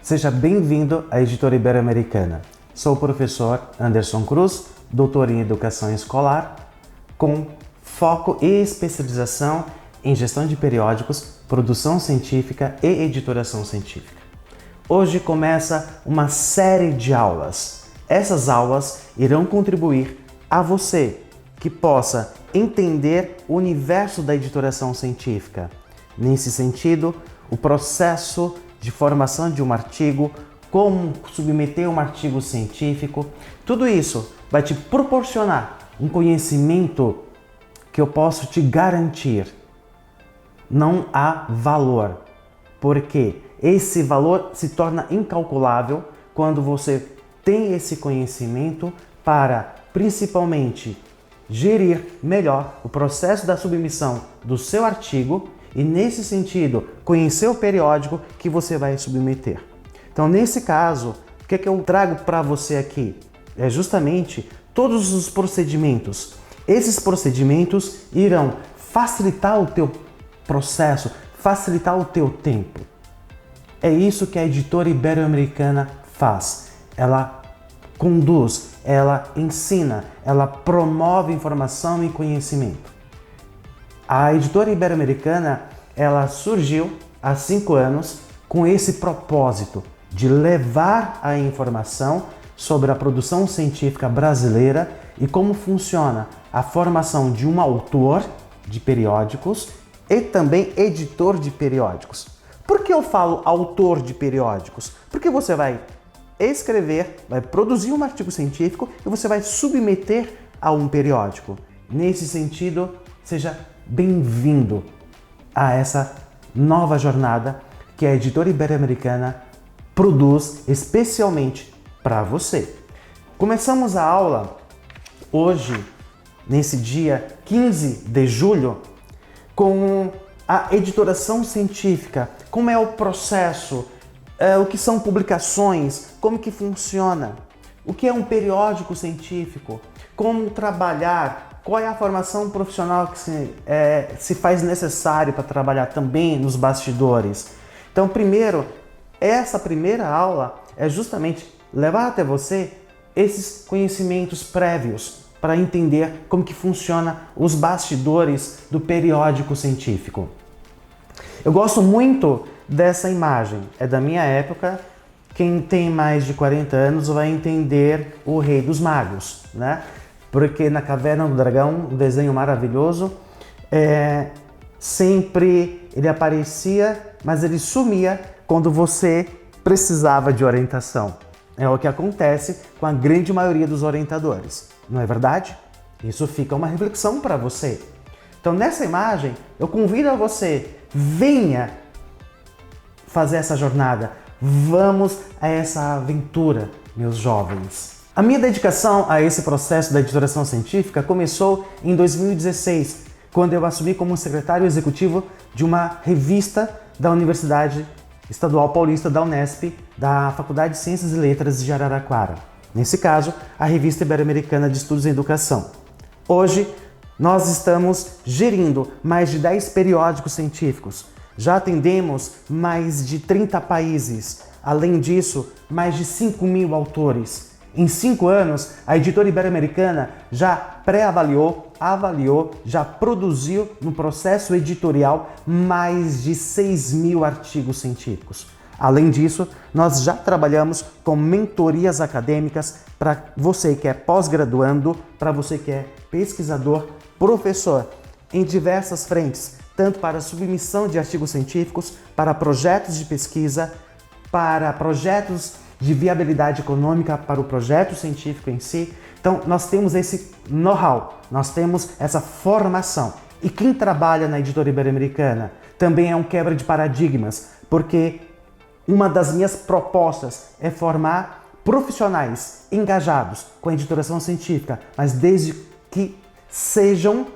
Seja bem-vindo à Editora Ibero-Americana. Sou o professor Anderson Cruz, doutor em Educação Escolar, com foco e especialização em gestão de periódicos, produção científica e editoração científica. Hoje começa uma série de aulas. Essas aulas irão contribuir a você que possa entender o universo da editoração científica. Nesse sentido, o processo de formação de um artigo, como submeter um artigo científico, tudo isso vai te proporcionar um conhecimento que eu posso te garantir. Não há valor, porque esse valor se torna incalculável quando você tem esse conhecimento para, principalmente, gerir melhor o processo da submissão do seu artigo e, nesse sentido, conhecer o periódico que você vai submeter. Então, nesse caso, o que eu trago para você aqui? É justamente todos os procedimentos. Esses procedimentos irão facilitar o teu processo, facilitar o teu tempo. É isso que a Editora Ibero-Americana faz. Ela conduz, ela ensina, ela promove informação e conhecimento. A Editora Ibero-Americana, ela surgiu há 5 anos com esse propósito de levar a informação sobre a produção científica brasileira e como funciona a formação de um autor de periódicos e também editor de periódicos. Por que eu falo autor de periódicos? Porque você vai escrever, vai produzir um artigo científico e você vai submeter a um periódico. Nesse sentido, seja bem-vindo a essa nova jornada que a Editora Ibero-Americana produz especialmente para você. Começamos a aula hoje, nesse dia 15 de julho, com a editoração científica, como é o processo, o que são publicações, como que funciona, o que é um periódico científico, como trabalhar, qual é a formação profissional que se faz necessário para trabalhar também nos bastidores. Então, primeiro, essa primeira aula é justamente levar até você esses conhecimentos prévios para entender como que funciona os bastidores do periódico científico. Eu gosto muito dessa imagem, é da minha época. Quem tem mais de 40 anos vai entender o Rei dos Magos, né? Porque na Caverna do Dragão, um desenho maravilhoso, sempre ele aparecia, mas ele sumia quando você precisava de orientação. É o que acontece com a grande maioria dos orientadores, não é verdade? Isso fica uma reflexão para você. Então, nessa imagem, eu convido a você, venha fazer essa jornada, vamos a essa aventura, meus jovens. A minha dedicação a esse processo da editoração científica começou em 2016, quando eu assumi como secretário executivo de uma revista da Universidade Estadual Paulista da Unesp, da Faculdade de Ciências e Letras de Araraquara. Nesse caso, a Revista Ibero-Americana de Estudos em Educação. Hoje, nós estamos gerindo mais de 10 periódicos científicos. Já atendemos mais de 30 países. Além disso, mais de 5.000 autores. Em 5 anos, a Editora Ibero-Americana já pré-avaliou, avaliou, já produziu no processo editorial mais de 6.000 artigos científicos. Além disso, nós já trabalhamos com mentorias acadêmicas para você que é pós-graduando, para você que é pesquisador, professor, em diversas frentes, tanto para submissão de artigos científicos, para projetos de pesquisa, para projetos de viabilidade econômica para o projeto científico em si. Então, nós temos esse know-how, nós temos essa formação. E quem trabalha na Editora Ibero-Americana também é um quebra de paradigmas, porque uma das minhas propostas é formar profissionais engajados com a editoração científica, mas desde que sejam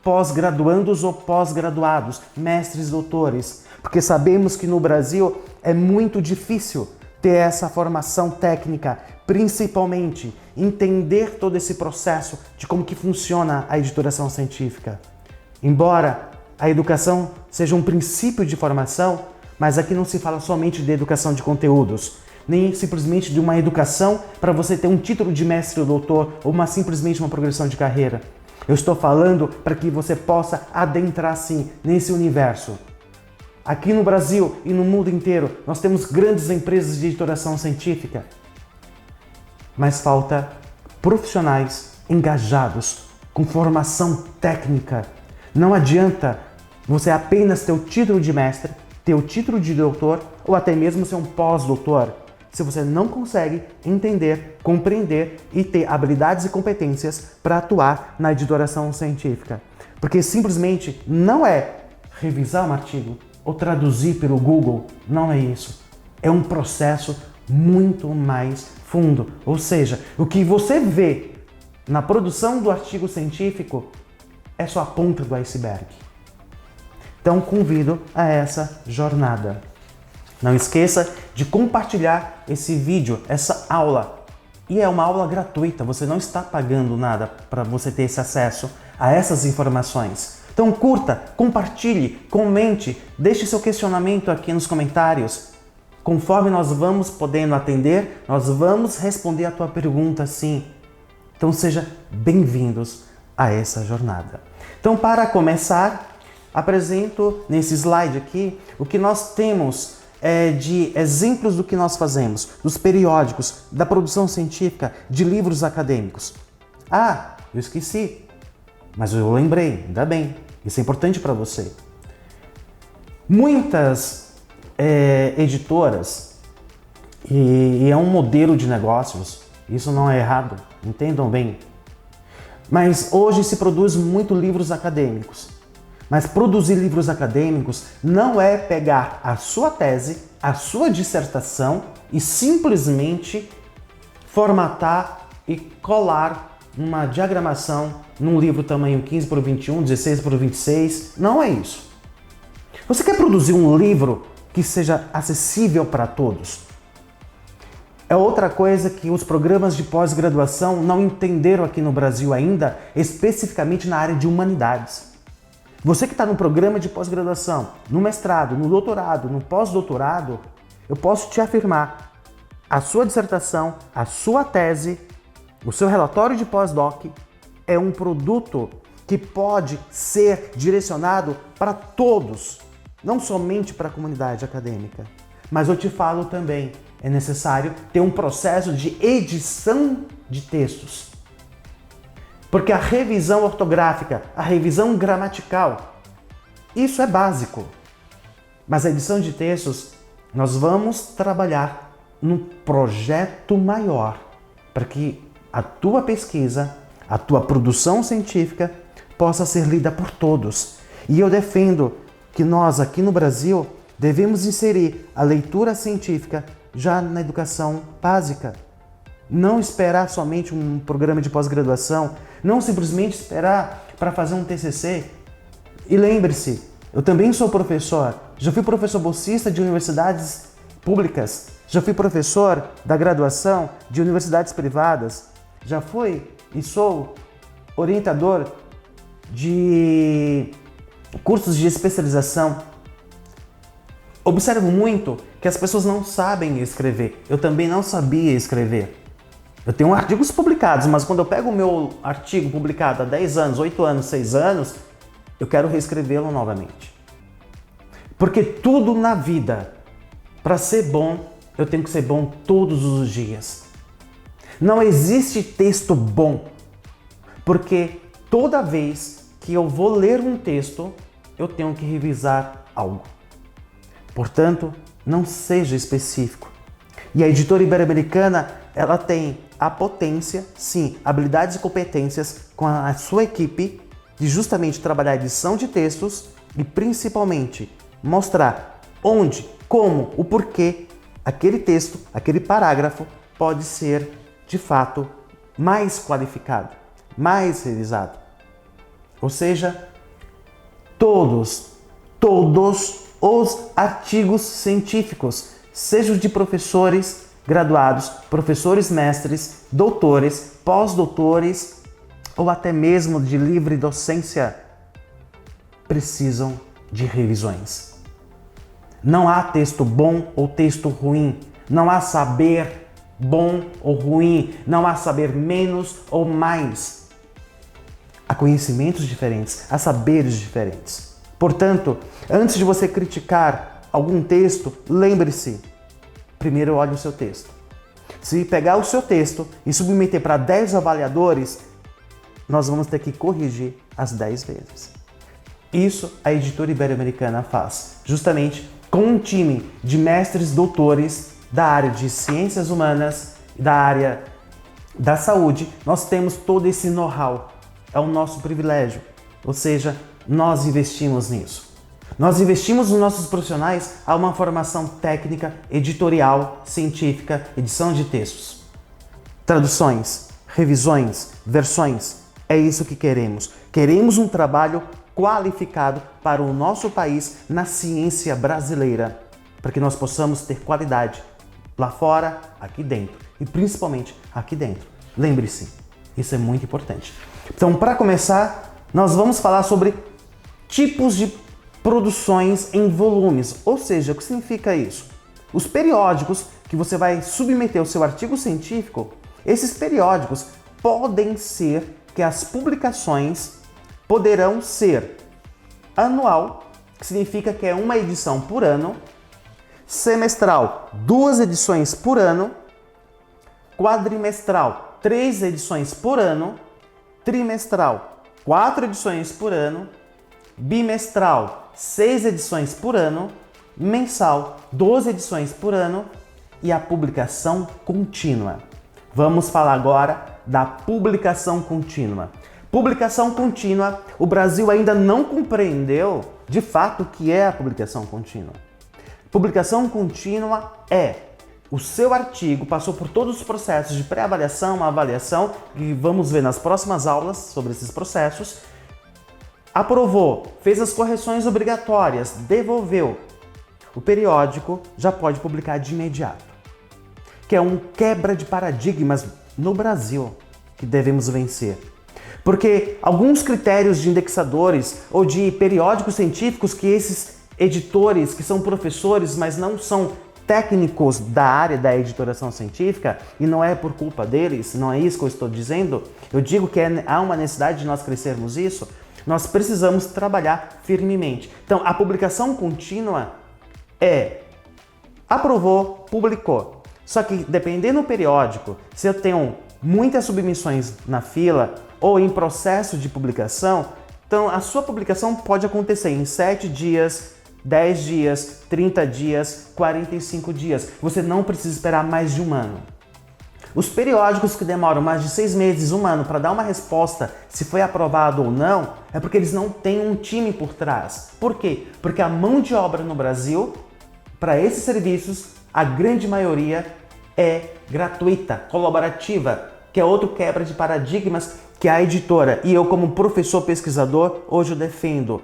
pós-graduandos ou pós-graduados, mestres, doutores, porque sabemos que no Brasil é muito difícil ter essa formação técnica, principalmente entender todo esse processo de como que funciona a editoração científica. Embora a educação seja um princípio de formação, mas aqui não se fala somente de educação de conteúdos. nem simplesmente de uma educação para você ter um título de mestre ou doutor ou simplesmente uma progressão de carreira. Eu estou falando para que você possa adentrar sim nesse universo. Aqui no Brasil e no mundo inteiro, nós temos grandes empresas de editoração científica, mas falta profissionais engajados, com formação técnica. Não adianta você apenas ter o título de mestre, ter o título de doutor ou até mesmo ser um pós-doutor, se você não consegue entender, compreender e ter habilidades e competências para atuar na editoração científica. Porque simplesmente não é revisar um artigo ou traduzir pelo Google, não é isso. É um processo muito mais fundo. Ou seja, o que você vê na produção do artigo científico é só a ponta do iceberg. Então convido a essa jornada. Não esqueça de compartilhar esse vídeo, essa aula. E é uma aula gratuita, você não está pagando nada para você ter esse acesso a essas informações. Então curta, compartilhe, comente, deixe seu questionamento aqui nos comentários. Conforme nós vamos podendo atender, nós vamos responder a tua pergunta sim. Então sejam bem-vindos a essa jornada. Então para começar, apresento nesse slide aqui o que nós temos de exemplos do que nós fazemos, dos periódicos, da produção científica, de livros acadêmicos. Ah, eu esqueci, mas eu lembrei, ainda bem, isso é importante para você. Muitas editoras, e é um modelo de negócios, isso não é errado, entendam bem, mas hoje se produz muito livros acadêmicos. Mas produzir livros acadêmicos não é pegar a sua tese, a sua dissertação e simplesmente formatar e colar uma diagramação num livro tamanho 15x21, 16x26. Não é isso. Você quer produzir um livro que seja acessível para todos? É outra coisa que os programas de pós-graduação não entenderam aqui no Brasil ainda, especificamente na área de humanidades. Você que está no programa de pós-graduação, no mestrado, no doutorado, no pós-doutorado, eu posso te afirmar, a sua dissertação, a sua tese, o seu relatório de pós-doc é um produto que pode ser direcionado para todos, não somente para a comunidade acadêmica. Mas eu te falo também, é necessário ter um processo de edição de textos. Porque a revisão ortográfica, a revisão gramatical, isso é básico. Mas a edição de textos, nós vamos trabalhar num projeto maior para que a tua pesquisa, a tua produção científica possa ser lida por todos. E eu defendo que nós aqui no Brasil devemos inserir a leitura científica já na educação básica. Não esperar somente um programa de pós-graduação, não simplesmente esperar para fazer um TCC. E lembre-se, eu também sou professor, já fui professor bolsista de universidades públicas, já fui professor da graduação de universidades privadas, já fui e sou orientador de cursos de especialização. Observo muito que as pessoas não sabem escrever. Eu também não sabia escrever. Eu tenho artigos publicados, mas quando eu pego o meu artigo publicado há 10 anos, 8 anos, 6 anos, eu quero reescrevê-lo novamente. Porque tudo na vida, para ser bom, eu tenho que ser bom todos os dias. Não existe texto bom, porque toda vez que eu vou ler um texto, eu tenho que revisar algo. Portanto, não seja específico. E a editora Ibero-Americana, ela tem a potência, sim, habilidades e competências com a sua equipe de justamente trabalhar a edição de textos e principalmente mostrar onde, como, o porquê aquele texto, aquele parágrafo pode ser de fato mais qualificado, mais revisado. Ou seja, todos os artigos científicos, sejam de professores graduados, professores mestres, doutores, pós-doutores ou até mesmo de livre docência, precisam de revisões. Não há texto bom ou texto ruim. Não há saber bom ou ruim, não há saber menos ou mais. Há conhecimentos diferentes, há saberes diferentes. Portanto, antes de você criticar algum texto, lembre-se, primeiro olhe o seu texto. Se pegar o seu texto e submeter para 10 avaliadores, nós vamos ter que corrigir as 10 vezes. Isso a editora Ibero-Americana faz, justamente com um time de mestres doutores da área de ciências humanas, da área da saúde. Nós temos todo esse know-how, é o nosso privilégio, ou seja, nós investimos nisso. Nós investimos nos nossos profissionais a uma formação técnica, editorial, científica, edição de textos, traduções, revisões, versões. É isso que queremos. Queremos um trabalho qualificado para o nosso país na ciência brasileira, para que nós possamos ter qualidade lá fora, aqui dentro e principalmente aqui dentro. Lembre-se, isso é muito importante. Então, para começar, nós vamos falar sobre tipos de produções em volumes, ou seja, o que significa isso? Os periódicos que você vai submeter o seu artigo científico, esses periódicos podem ser que as publicações poderão ser anual, que significa que é uma edição por ano, semestral, 2 edições por ano, quadrimestral, 3 edições por ano, trimestral, 4 edições por ano, bimestral, 6 edições por ano, mensal, 12 edições por ano e a publicação contínua. Vamos falar agora da publicação contínua. Publicação contínua, o Brasil ainda não compreendeu de fato o que é a publicação contínua. Publicação contínua é o seu artigo passou por todos os processos de pré-avaliação, avaliação, que vamos ver nas próximas aulas sobre esses processos, aprovou, fez as correções obrigatórias, devolveu. O periódico já pode publicar de imediato, que é um quebra de paradigmas no Brasil que devemos vencer. Porque alguns critérios de indexadores ou de periódicos científicos que esses editores, que são professores, mas não são técnicos da área da editoração científica, e não é por culpa deles, não é isso que eu estou dizendo, eu digo que há uma necessidade de nós crescermos isso, nós precisamos trabalhar firmemente. Então, a publicação contínua é aprovou, publicou. Só que dependendo do periódico, se eu tenho muitas submissões na fila ou em processo de publicação, então a sua publicação pode acontecer em 7 dias, 10 dias, 30 dias, 45 dias. Você não precisa esperar mais de um ano. Os periódicos que demoram mais de 6 meses, um ano, para dar uma resposta se foi aprovado ou não, é porque eles não têm um time por trás. Por quê? Porque a mão de obra no Brasil, para esses serviços, a grande maioria é gratuita, colaborativa, que é outro quebra de paradigmas que a editora e eu como professor pesquisador hoje eu defendo.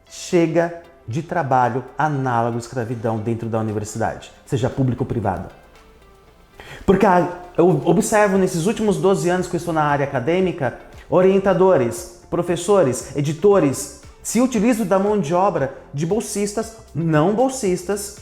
Chega de trabalho análogo à escravidão dentro da universidade, seja pública ou privada. Porque eu observo nesses últimos 12 anos que eu estou na área acadêmica, orientadores, professores, editores se utilizam da mão de obra de bolsistas, não bolsistas.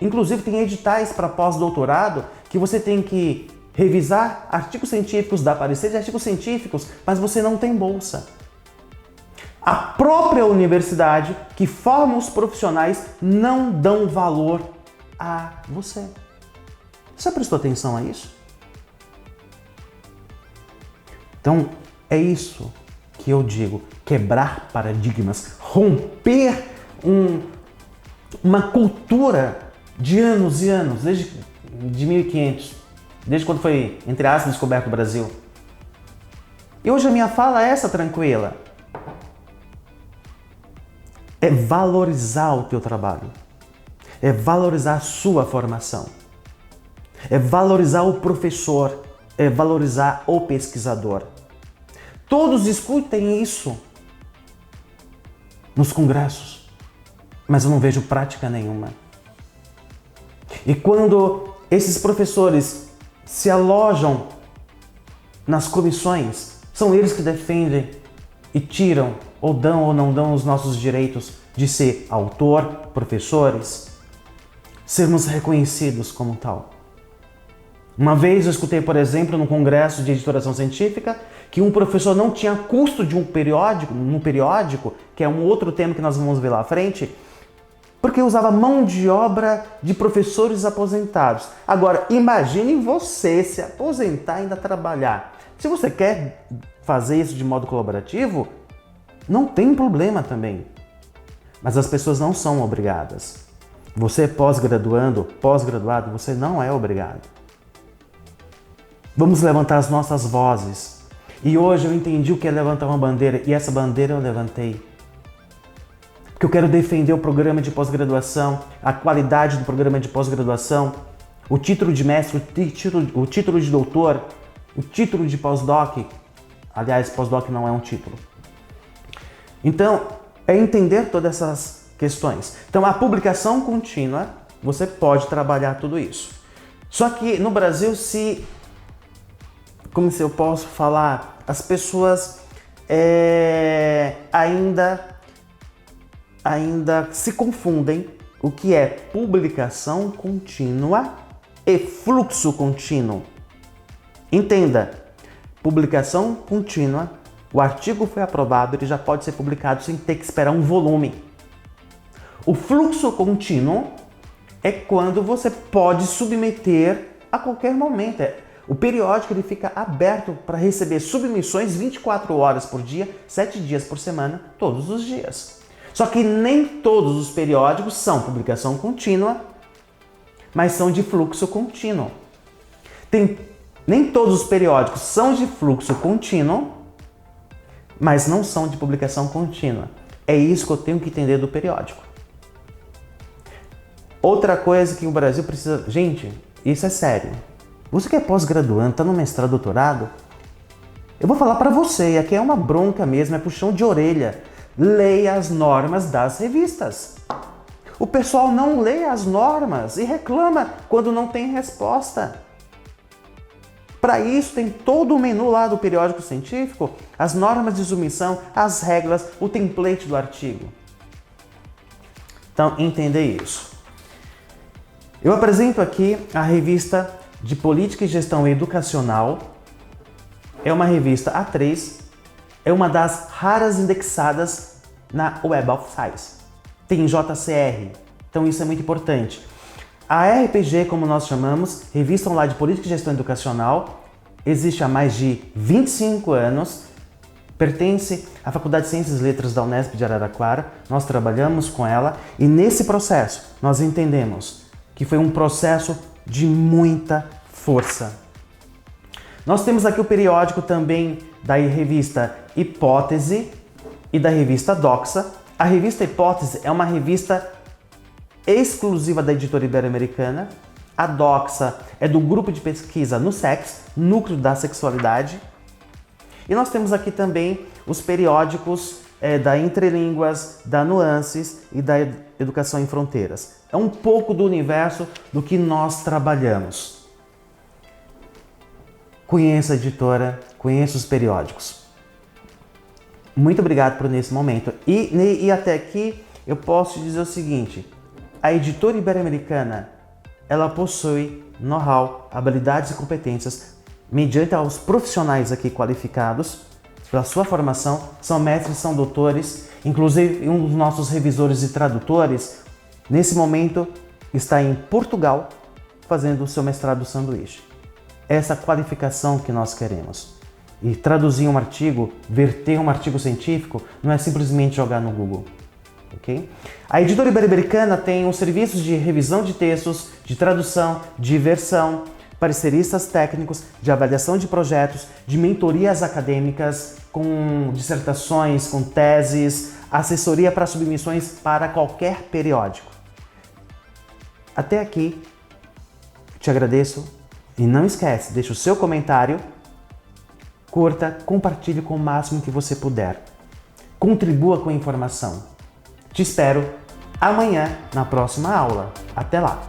Inclusive tem editais para pós-doutorado que você tem que revisar artigos científicos, dar parecer de artigos científicos, mas você não tem bolsa. A própria universidade que forma os profissionais não dão valor a você. Você prestou atenção a isso? Então, é isso que eu digo, quebrar paradigmas, romper uma cultura de anos e anos, desde 1500, desde quando foi, entre aspas, descoberto o Brasil. E hoje a minha fala é essa tranquila. É valorizar o teu trabalho. É valorizar a sua formação. É valorizar o professor. É valorizar o pesquisador. Todos discutem isso nos congressos, mas eu não vejo prática nenhuma. E quando esses professores se alojam nas comissões, são eles que defendem e tiram ou dão ou não dão os nossos direitos de ser autor, professores, sermos reconhecidos como tal. Uma vez eu escutei, por exemplo, no congresso de editoração científica, que um professor não tinha custo de um periódico, que é um outro tema que nós vamos ver lá à frente, porque usava mão de obra de professores aposentados. Agora, imagine você se aposentar e ainda trabalhar. Se você quer fazer isso de modo colaborativo, não tem problema também. Mas as pessoas não são obrigadas. Você é pós-graduado, você não é obrigado. Vamos levantar as nossas vozes. E hoje eu entendi o que é levantar uma bandeira, e essa bandeira eu levantei. Porque eu quero defender o programa de pós-graduação, a qualidade do programa de pós-graduação, o título de mestre, o título de doutor, o título de pós-doc. Aliás, pós-doc não é um título. Então, é entender todas essas questões. Então, a publicação contínua, você pode trabalhar tudo isso. Só que no Brasil, como se eu posso falar, as pessoas ainda se confundem o que é publicação contínua e fluxo contínuo. Entenda, publicação contínua, o artigo foi aprovado, ele já pode ser publicado sem ter que esperar um volume. O fluxo contínuo é quando você pode submeter a qualquer momento. O periódico ele fica aberto para receber submissões 24 horas por dia, 7 dias por semana, todos os dias. Só que nem todos os periódicos são publicação contínua, mas são de fluxo contínuo. Nem todos os periódicos são de fluxo contínuo, mas não são de publicação contínua. É isso que eu tenho que entender do periódico. Outra coisa que o Brasil precisa... Gente, isso é sério. Você que é pós-graduando, está no mestrado, doutorado, eu vou falar para você, e aqui é uma bronca mesmo, é puxão de orelha. Leia as normas das revistas. O pessoal não lê as normas e reclama quando não tem resposta. Para isso tem todo o menu lá do periódico científico, as normas de submissão, as regras, o template do artigo. Então, entender isso. Eu apresento aqui a revista de Política e Gestão Educacional. É uma revista A3, é uma das raras indexadas na Web of Science. Tem JCR, então isso é muito importante. A RPG, como nós chamamos, Revista Online de Política e Gestão Educacional, existe há mais de 25 anos, pertence à Faculdade de Ciências e Letras da Unesp de Araraquara, nós trabalhamos com ela e nesse processo nós entendemos que foi um processo de muita força. Nós temos aqui o periódico também da revista Hipótese e da revista Doxa. A revista Hipótese é uma revista exclusiva da editora ibero-americana. A Doxa é do grupo de pesquisa NUSEX, Núcleo da Sexualidade. E nós temos aqui também os periódicos da Entrelínguas, da Nuances e da Educação em Fronteiras. É um pouco do universo do que nós trabalhamos. Conheça a editora, conheça os periódicos. Muito obrigado por nesse momento. E até aqui eu posso dizer o seguinte, a editora ibero-americana, ela possui know-how, habilidades e competências mediante aos profissionais aqui qualificados pela sua formação, são mestres, são doutores, inclusive um dos nossos revisores e tradutores, nesse momento está em Portugal fazendo o seu mestrado sanduíche. Essa qualificação que nós queremos. E traduzir um artigo, verter um artigo científico, não é simplesmente jogar no Google. Okay? A editora ibero-americana tem os serviços de revisão de textos, de tradução, de versão, pareceristas técnicos, de avaliação de projetos, de mentorias acadêmicas, com dissertações, com teses, assessoria para submissões para qualquer periódico. Até aqui, te agradeço e não esquece, deixa o seu comentário, curta, compartilhe com o máximo que você puder. Contribua com a informação. Te espero amanhã na próxima aula. Até lá!